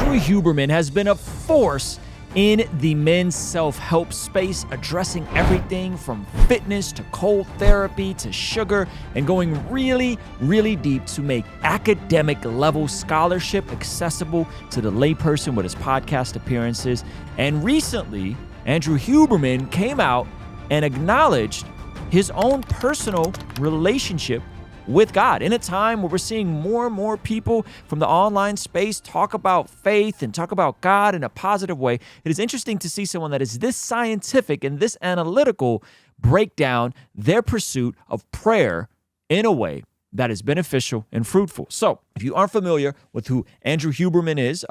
Andrew Huberman has been a force in the men's self-help space, addressing everything from fitness to cold therapy to sugar, and going really, really deep to make academic level scholarship accessible to the layperson with his podcast appearances. And recently, Andrew Huberman came out and acknowledged his own personal relationship with God. In a time where we're seeing more and more people from the online space talk about faith and talk about God in a positive way, it is interesting to see someone that is this scientific and this analytical break down their pursuit of prayer in a way that is beneficial and fruitful. So if you aren't familiar with who Andrew Huberman is,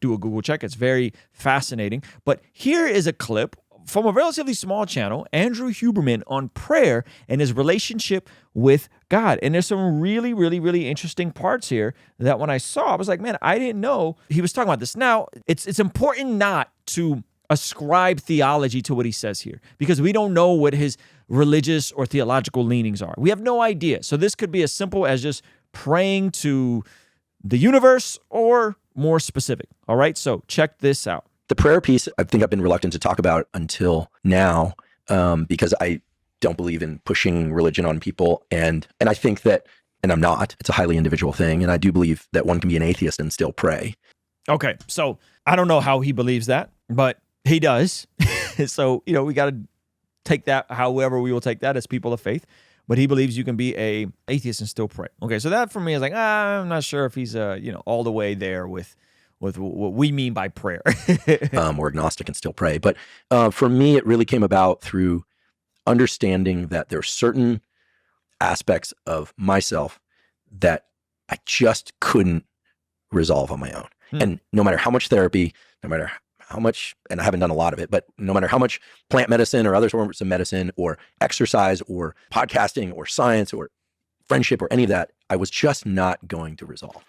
do a Google check. It's very fascinating. But here is a clip from a relatively small channel, Andrew Huberman, on prayer and his relationship with God. And there's some really, really, really interesting parts here that when I saw, I was like, man, I didn't know he was talking about this. Now, it's important not to ascribe theology to what he says here, because we don't know what his religious or theological leanings are. We have no idea. So this could be as simple as just praying to the universe or more specific. All right, so check this out. The prayer piece, I think I've been reluctant to talk about until now, because I don't believe in pushing religion on people. And I think that, and I'm not, it's a highly individual thing. And I do believe that one can be an atheist and still pray. Okay, so I don't know how he believes that, but he does. So, we got to take that however we will take that as people of faith. But he believes you can be a atheist and still pray. Okay, so that for me is like, I'm not sure if he's, all the way there with what we mean by prayer. Or agnostic and still pray. But for me, it really came about through understanding that there are certain aspects of myself that I just couldn't resolve on my own. And no matter how much therapy, no matter how much, and I haven't done a lot of it, but no matter how much plant medicine or other forms of medicine or exercise or podcasting or science or friendship or any of that, I was just not going to resolve.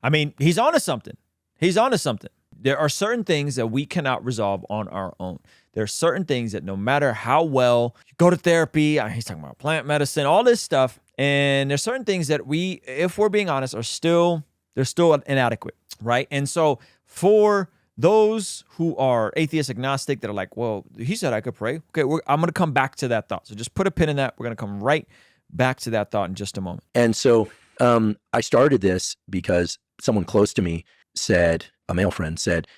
I mean, he's onto something. He's onto something. There are certain things that we cannot resolve on our own. There are certain things that no matter how well you go to therapy, he's talking about plant medicine, all this stuff, and there's certain things that we, if we're being honest, they're still inadequate, right? And so for those who are atheist agnostic that are like, well, he said I could pray. Okay, I'm going to come back to that thought. So just put a pin in that. We're going to come right back to that thought in just a moment. And so I started this because someone close to me said, a male friend said,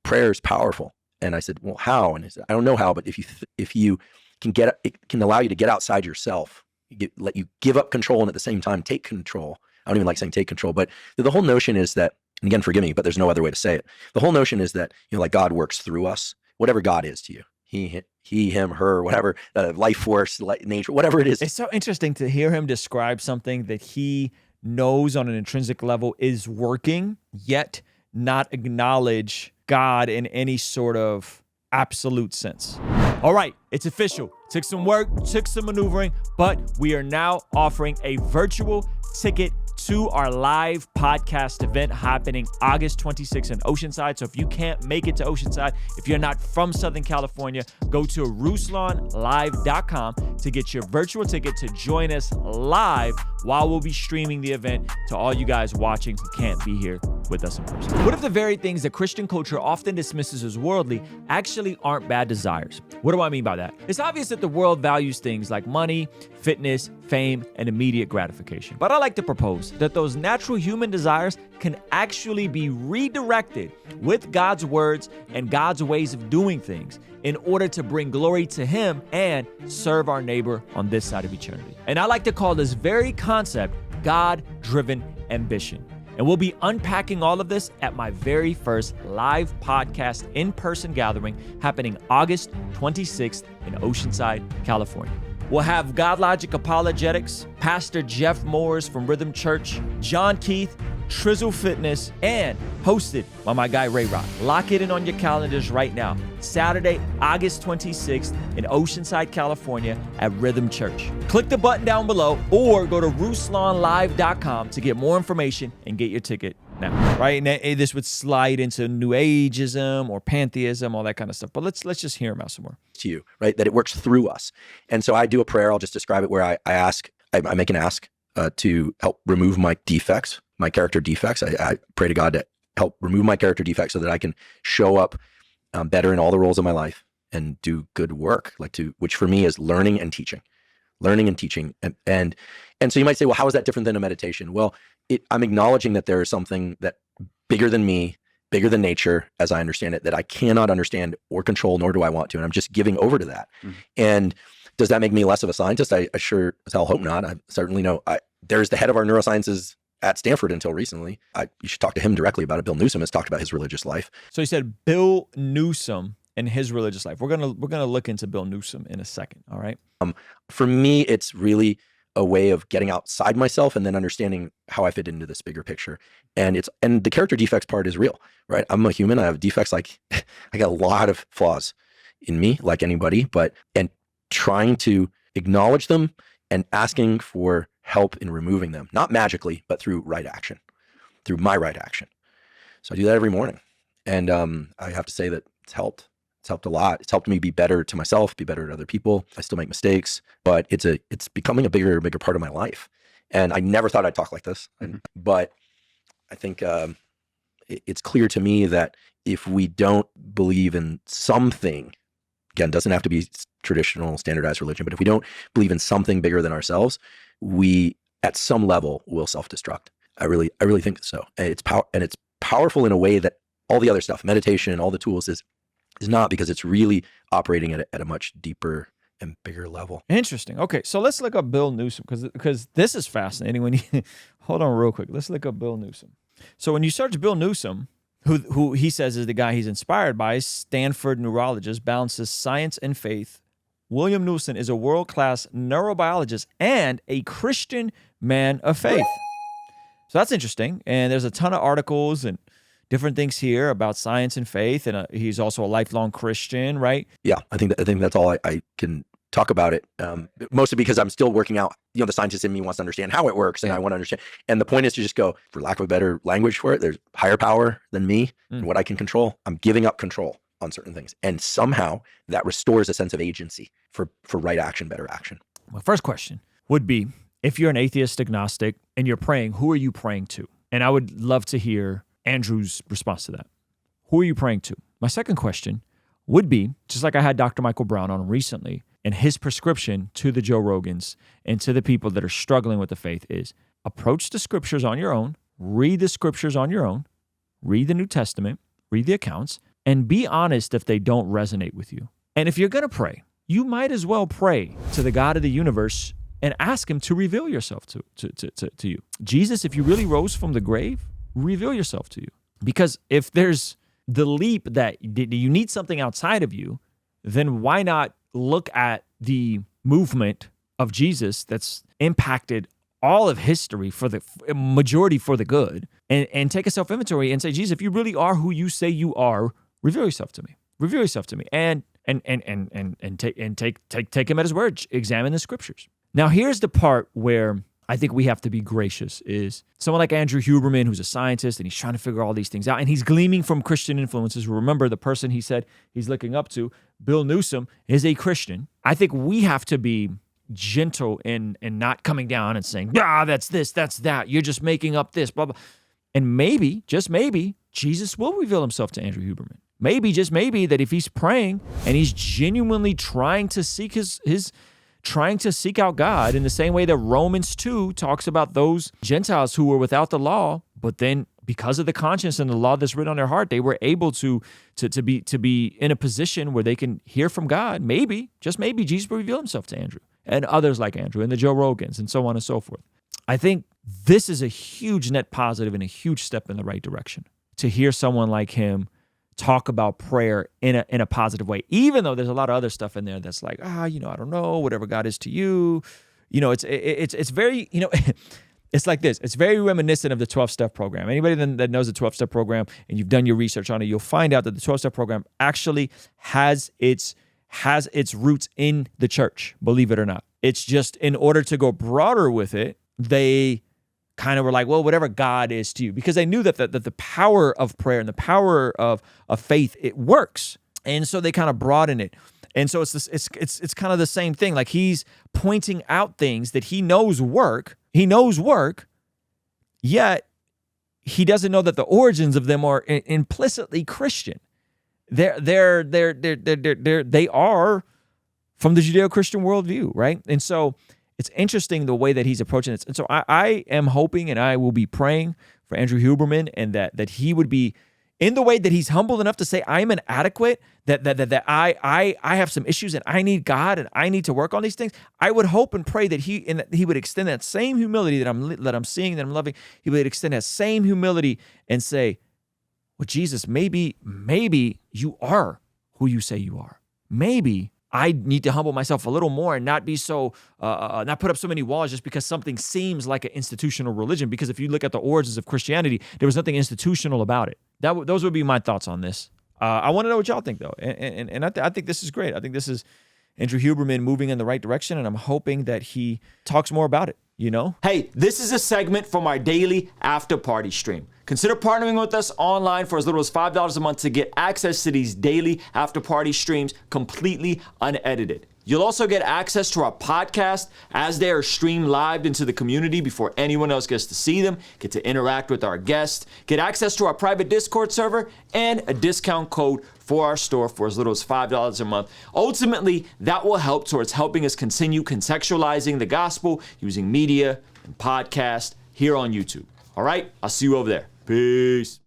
prayer is powerful. And I said, well, how? And he said, I don't know how, but if you can it can allow you to get outside yourself, let you give up control and at the same time take control. I don't even like saying take control, but the whole notion is that, and again, forgive me, but there's no other way to say it. The whole notion is that, like God works through us, whatever God is to you, he, him, her, whatever, life force, nature, whatever it is. It's so interesting to hear him describe something that he knows on an intrinsic level is working, yet not acknowledge God in any sort of absolute sense. All right, it's official. Took some work, took some maneuvering, but we are now offering a virtual ticket to our live podcast event happening August 26th in Oceanside. So if you can't make it to Oceanside, if you're not from Southern California, go to RuslanLive.com to get your virtual ticket to join us live while we'll be streaming the event to all you guys watching who can't be here with us in person. What if the very things that Christian culture often dismisses as worldly actually aren't bad desires? What do I mean by that? It's obvious that the world values things like money, fitness, fame, and immediate gratification. But I like to propose that those natural human desires can actually be redirected with God's words and God's ways of doing things in order to bring glory to Him and serve our neighbor on this side of eternity. And I like to call this very concept God-driven ambition. And we'll be unpacking all of this at my very first live podcast in-person gathering happening August 26th in Oceanside, California. We'll have God Logic Apologetics, Pastor Jeff Moores from Rhythm Church, John Keith, Trizzle Fitness, and hosted by my guy Ray Rock. Lock it in on your calendars right now. Saturday, August 26th in Oceanside, California at Rhythm Church. Click the button down below or go to RuslanLive.com to get more information and get your ticket now, right? And this would slide into New Ageism or pantheism, all that kind of stuff. But let's just hear him out some more. To you, right? That it works through us. And so I do a prayer. I'll just describe it where I make an ask to help remove my defects, my character defects. I pray to God to help remove my character defects so that I can show up better in all the roles of my life and do good work, which for me is learning and teaching. And so you might say, well, how is that different than a meditation? Well, I'm acknowledging that there is something that bigger than me, bigger than nature, as I understand it, that I cannot understand or control, nor do I want to. And I'm just giving over to that. Mm-hmm. And does that make me less of a scientist? I sure as hell hope not. I certainly know there's the head of our neurosciences at Stanford until recently. You should talk to him directly about it. Bill Newsom has talked about his religious life. So you said Bill Newsom and his religious life. We're gonna look into Bill Newsom in a second. All right. For me, it's really a way of getting outside myself and then understanding how I fit into this bigger picture. And the character defects part is real, right? I'm a human. I have defects. Like I got a lot of flaws in me, like anybody, and trying to acknowledge them and asking for help in removing them, not magically, but through right action, through my right action. So I do that every morning. And I have to say that it's helped. It's helped a lot. It's helped me be better to myself, be better to other people. I still make mistakes, but it's becoming a bigger and bigger part of my life. And I never thought I'd talk like this, but I think it's clear to me that if we don't believe in something, again, doesn't have to be traditional standardized religion, but if we don't believe in something bigger than ourselves, we at some level will self-destruct. I really think so. And it's powerful in a way that all the other stuff, meditation and all the tools is not, because it's really operating at a much deeper and bigger level. Interesting. Okay, so let's look up Bill Newsom because this is fascinating. When you hold on real quick, let's look up Bill Newsom. So when you search Bill Newsom, who he says is the guy he's inspired by, Stanford neurologist, balances science and faith. William Newsom is a world-class neurobiologist and a Christian man of faith. So that's interesting. And there's a ton of articles and different things here about science and faith. And he's also a lifelong Christian, right? Yeah, I think that's all I can talk about it. Mostly because I'm still working out, the scientist in me wants to understand how it works, and I want to understand. And the point is to just go, for lack of a better language for it, there's higher power than me and what I can control. I'm giving up control on certain things. And somehow that restores a sense of agency for right action, better action. My first question would be, if you're an atheist agnostic and you're praying, who are you praying to? And I would love to hear Andrew's response to that. Who are you praying to? My second question would be, just like I had Dr. Michael Brown on recently, and his prescription to the Joe Rogans and to the people that are struggling with the faith is approach the scriptures on your own, read the scriptures on your own, read the New Testament, read the accounts, and be honest if they don't resonate with you. And if you're going to pray, you might as well pray to the God of the universe and ask him to reveal yourself to you. Jesus, if you really rose from the grave, reveal yourself to you. Because if there's the leap that you need something outside of you, then why not look at the movement of Jesus that's impacted all of history for the majority for the good, and take a self-inventory and say, Jesus, if you really are who you say you are, reveal yourself to me. Reveal yourself to me. And take him at his word. Examine the scriptures. Now, here's the part where I think we have to be gracious, is someone like Andrew Huberman, who's a scientist, and he's trying to figure all these things out, and he's gleaming from Christian influences. Remember, the person he said he's looking up to, Bill Newsom, is a Christian. I think we have to be gentle and not coming down and saying, that's this, that's that, you're just making up this, blah, blah. And maybe, just maybe, Jesus will reveal himself to Andrew Huberman. Maybe, just maybe, that if he's praying and he's genuinely trying to seek trying to seek out God in the same way that Romans 2 talks about those Gentiles who were without the law, but then because of the conscience and the law that's written on their heart, they were able to be in a position where they can hear from God. Maybe, just maybe, Jesus will reveal himself to Andrew and others like Andrew and the Joe Rogans and so on and so forth. I think this is a huge net positive and a huge step in the right direction to hear someone like him talk about prayer in a positive way, even though there's a lot of other stuff in there that's like, I don't know, whatever God is to you. It's very, it's like this. It's very reminiscent of the 12-step program. Anybody that knows the 12-step program and you've done your research on it, you'll find out that the 12-step program actually has its roots in the church, believe it or not. It's just in order to go broader with it, they kind of were like, well, whatever God is to you, because they knew that the power of prayer and the power of faith, it works. And so they kind of broaden it. And so it's kind of the same thing. Like, he's pointing out things that he knows work. He knows work, yet he doesn't know that the origins of them are implicitly Christian. They are from the Judeo-Christian worldview, right? And so it's interesting the way that he's approaching it. And so I am hoping, and I will be praying for Andrew Huberman, and that he would be, in the way that he's humble enough to say, I'm inadequate, that I have some issues and I need God and I need to work on these things. I would hope and pray that he would extend that same humility that I'm seeing, that I'm loving. He would extend that same humility and say, well, Jesus, maybe you are who you say you are. Maybe I need to humble myself a little more and not be so, not put up so many walls just because something seems like an institutional religion. Because if you look at the origins of Christianity, there was nothing institutional about it. Those would be my thoughts on this. I want to know what y'all think, though. And I think this is great. I think this is Andrew Huberman moving in the right direction, and I'm hoping that he talks more about it, you know? Hey, this is a segment from our daily after party stream. Consider partnering with us online for as little as $5 a month to get access to these daily after party streams completely unedited. You'll also get access to our podcast as they are streamed live into the community before anyone else gets to see them, get to interact with our guests, get access to our private Discord server, and a discount code for our store for as little as $5 a month. Ultimately, that will help towards helping us continue contextualizing the gospel using media and podcast here on YouTube. All right, I'll see you over there. Peace.